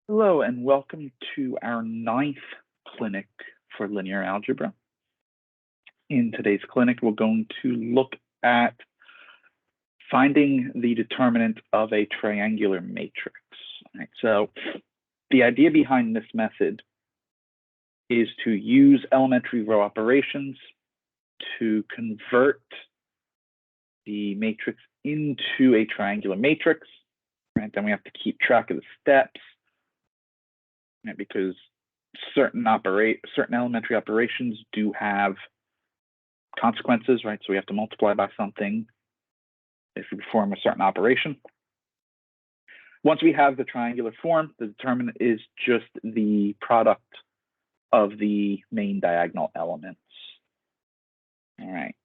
Hello, and welcome to our 9th clinic for linear algebra. In today's clinic, we're going to look at finding the determinant of a triangular matrix. All right, so the idea behind this method is to use elementary row operations to convert the matrix into a triangular matrix. Right? Then we have to keep track of the steps, right? Because certain elementary operations do have consequences, right? So we have to multiply by something if we perform a certain operation. Once we have the triangular form, the determinant is just the product of the main diagonal elements. All right.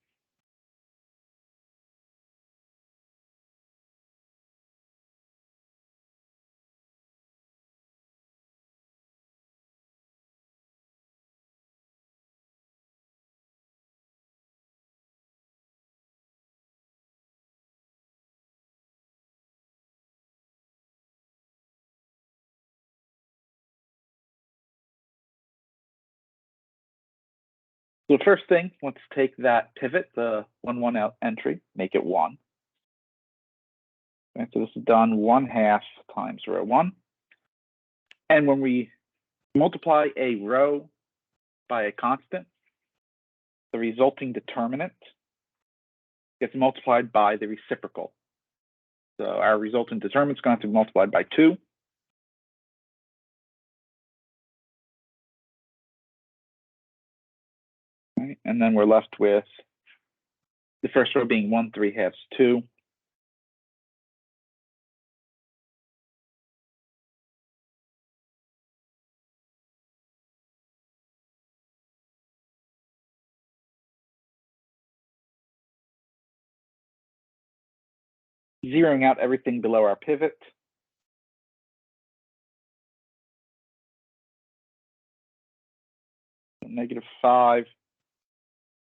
So the first thing, let's take that pivot, the 1, 1 out entry, make it 1. Okay, so this is done 1/2 times row 1. And when we multiply a row by a constant, the resulting determinant gets multiplied by the reciprocal. So our resultant determinant is going to have to be multiplied by 2. Right? And then we're left with the first row being 1 3/2 2. Zeroing out everything below our pivot. -5,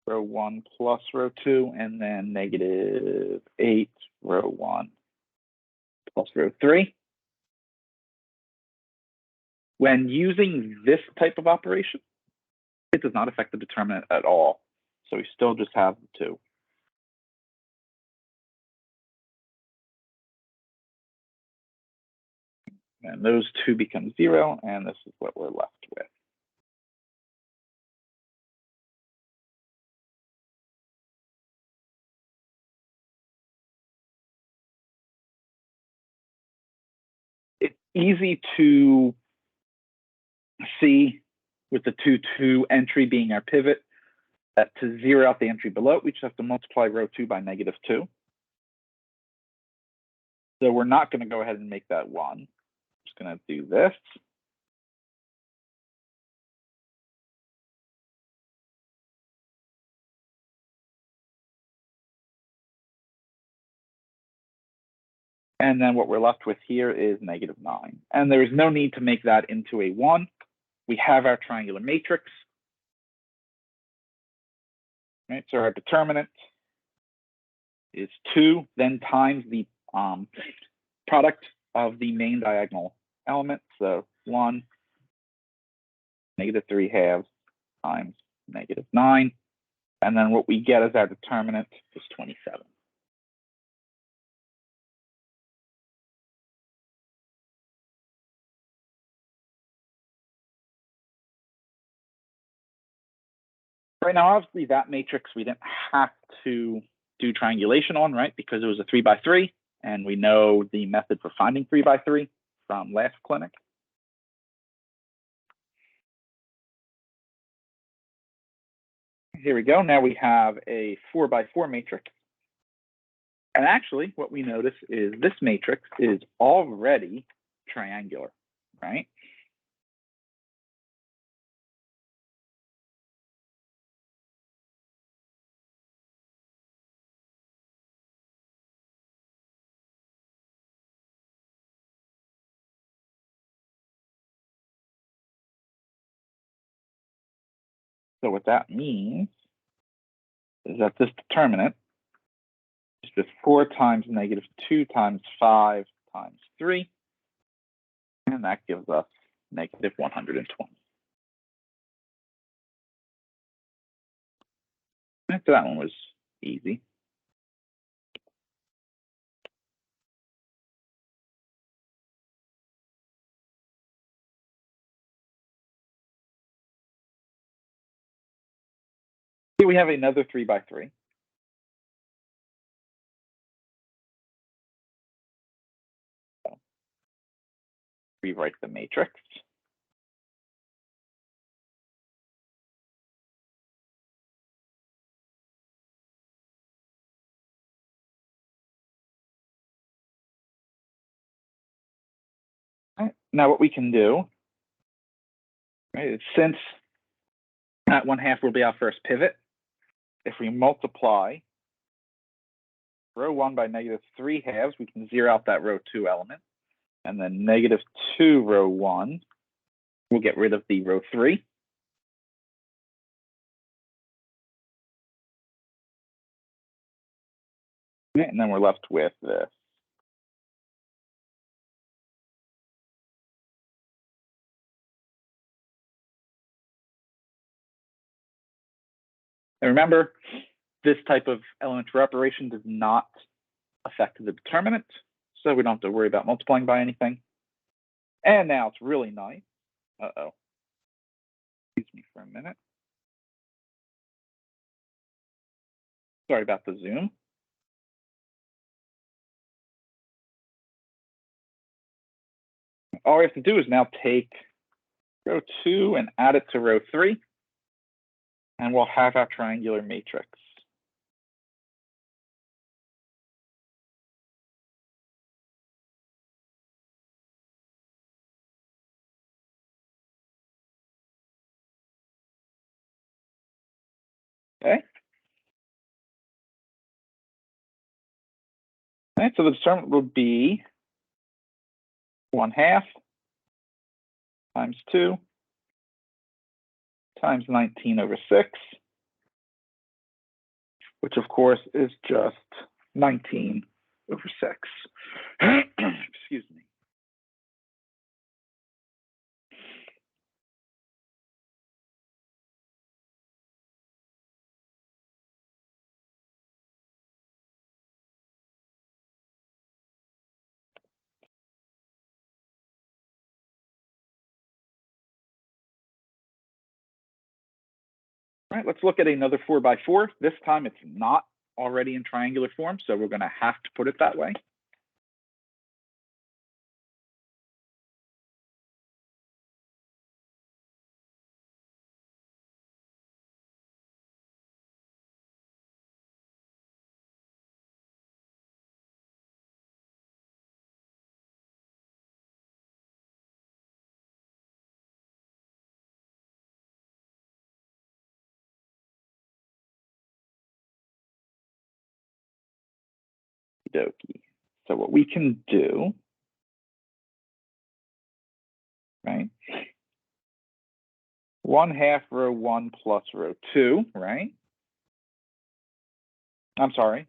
row 1 plus row 2, and then -8, row 1 plus row 3. When using this type of operation, it does not affect the determinant at all. So we still just have the 2. And those 2 become 0, and this is what we're left with. It's easy to see with the 2 2 entry being our pivot that to zero out the entry below, we just have to multiply row 2 by -2. So we're not going to go ahead and make that 1. I'm just going to do this. And then what we're left with here is -9. And there is no need to make that into a 1. We have our triangular matrix. Right? So our determinant is 2, then times the product of the main diagonal element. So 1, -3/2 times -9. And then what we get as our determinant is 27. Right now, obviously, that matrix we didn't have to do triangulation on, right? Because it was a 3x3, and we know the method for finding 3x3 from last clinic. Here we go. Now we have a 4x4 matrix. And actually, what we notice is this matrix is already triangular, right? So what that means is that this determinant is just 4 times -2 times 5 times 3. And that gives us negative 120. So that one was easy. Here we have another 3 by 3. So rewrite the matrix. Right. Now what we can do, right, is since that 1/2 will be our first pivot, if we multiply row 1 by negative 3/2, we can zero out that row 2 element. And then negative 2 row 1, we'll get rid of the row 3. And then we're left with this. And remember, this type of elementary operation does not affect the determinant, so we don't have to worry about multiplying by anything. And now it's really nice. Uh-oh. Excuse me for a minute. Sorry about the zoom. All we have to do is now take row 2 and add it to row 3, and we'll have our triangular matrix. Okay. All right, so the determinant will be 1/2 times 2 times 19 over 6, which of course is just 19 over 6. Excuse me. All right, let's look at another 4 by 4. This time it's not already in triangular form, so we're going to have to put it that way. Dokey. So what we can do, right? 1/2 row 1 plus row 2, right? I'm sorry.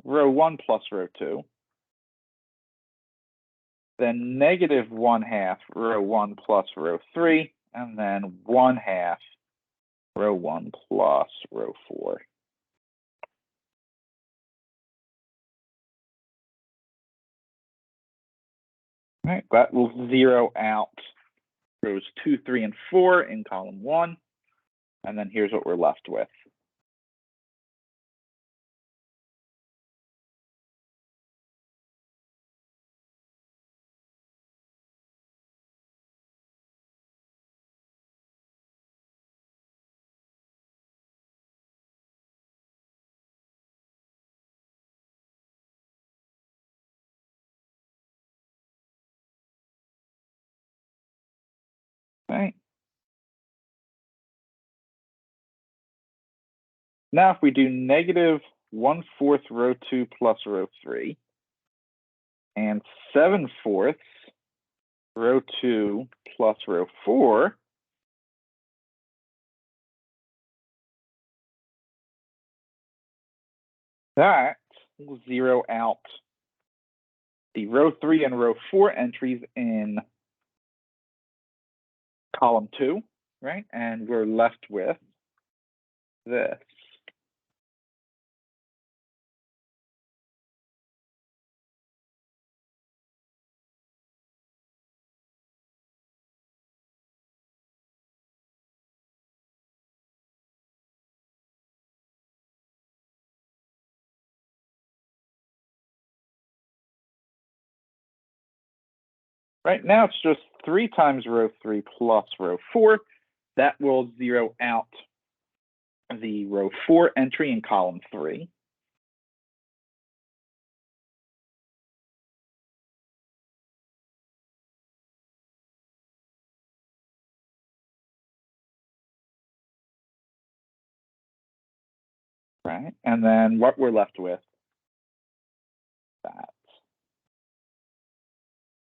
Row 1 plus row 2. Then negative 1/2 row 1 plus row 3, and then 1/2 row 1 plus row 4. All right, that will zero out rows 2, 3, and 4 in column 1. And then here's what we're left with. Right. Now, if we do negative 1/4 row 2 plus row 3, and 7/4 row 2 plus row 4, that will zero out the row 3 and row 4 entries in column 2, right? And we're left with this. Right now, it's just 3 times row 3 plus row 4. That will zero out the row 4 entry in column 3. Right, and then what we're left with, that.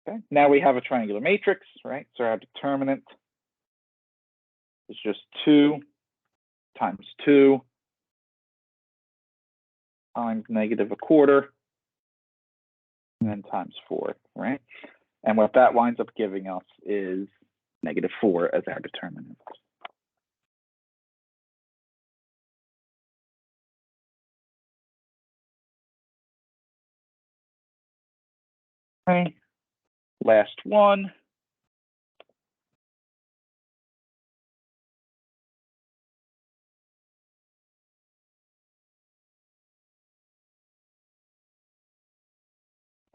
Okay, now we have a triangular matrix, right? So our determinant is just 2 times 2 times negative a quarter, and then times 4, right? And what that winds up giving us is negative 4 as our determinant. Okay, last one.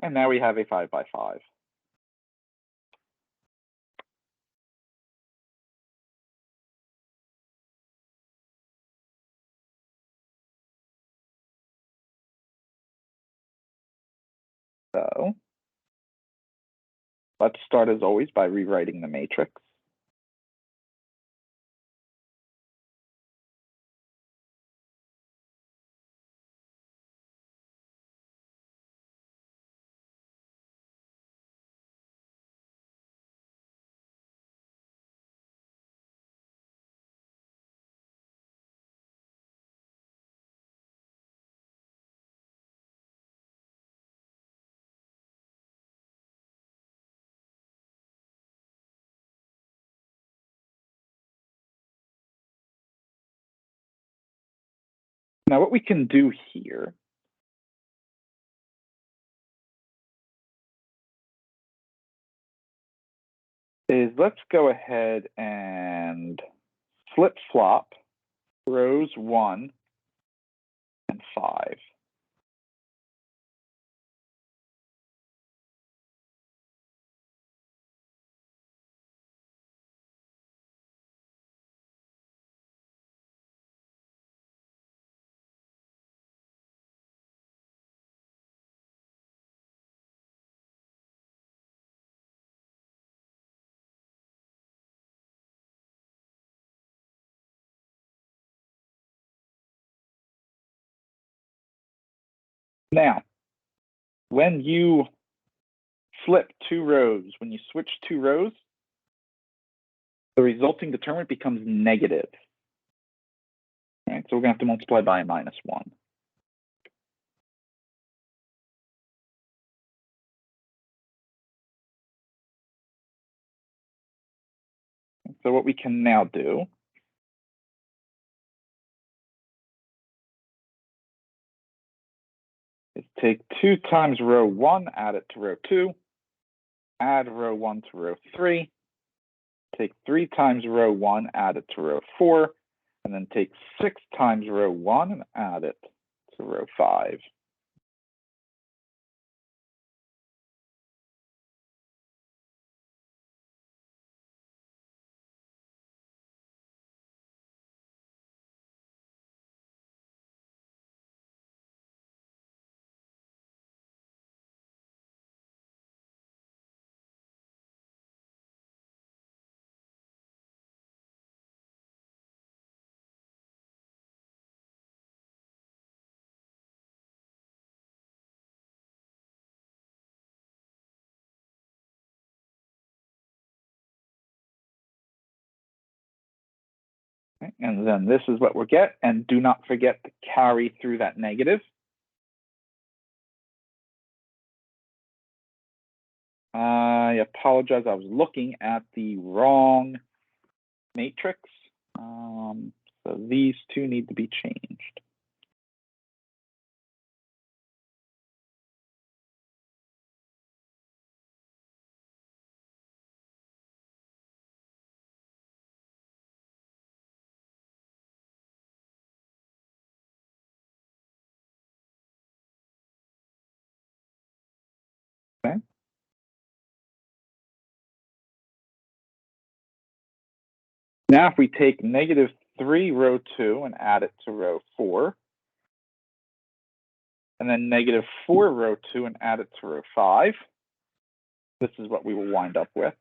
And now we have a 5 by 5. So let's start as always by rewriting the matrix. Now what we can do here is let's go ahead and flip-flop rows 1 and 5. Now, when you flip 2 rows, when you switch 2 rows, the resulting determinant becomes negative. Right? So we're going to have to multiply by a -1. So what we can now do is take 2 times row 1, add it to row 2, add row 1 to row 3, take 3 times row 1, add it to row 4, and then take 6 times row 1 and add it to row 5. Okay? And then this is what we'll get. And do not forget to carry through that negative. I apologize, I was looking at the wrong matrix. So these two need to be changed. Okay. Now, if we take -3 row 2 and add it to row 4, and then -4 row 2 and add it to row 5, this is what we will wind up with.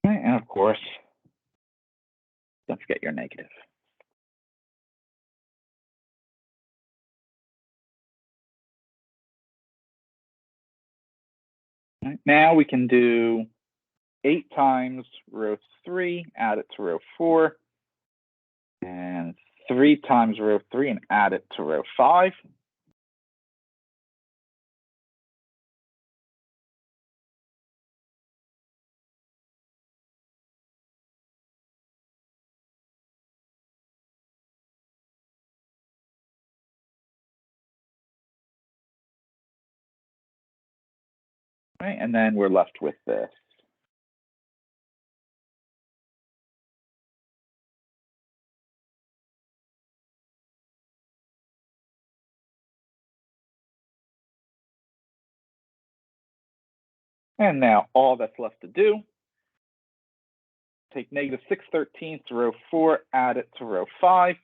And of course, don't forget your negative. Right. Now we can do 8 times row 3, add it to row 4, and 3 times row 3 and add it to row 5. Right, and then we're left with this. And now all that's left to do, take -6/13 to row 4, add it to row 5.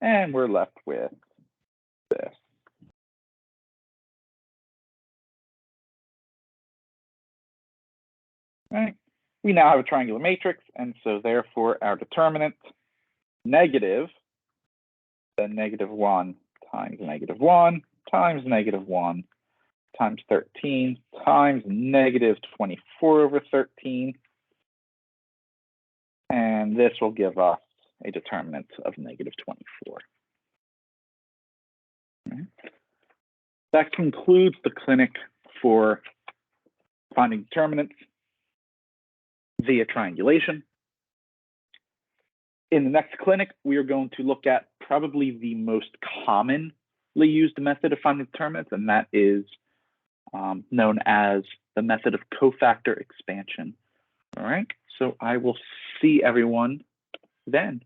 And we're left with this. Right? We now have a triangular matrix, and so therefore our determinant, negative, then -1 times -1 times -1 times 13 times -24 over 13. And this will give us a determinant of -24. Right. That concludes the clinic for finding determinants via triangulation. In the next clinic, we are going to look at probably the most commonly used method of finding determinants, and that is known as the method of cofactor expansion. All right, so I will see everyone then.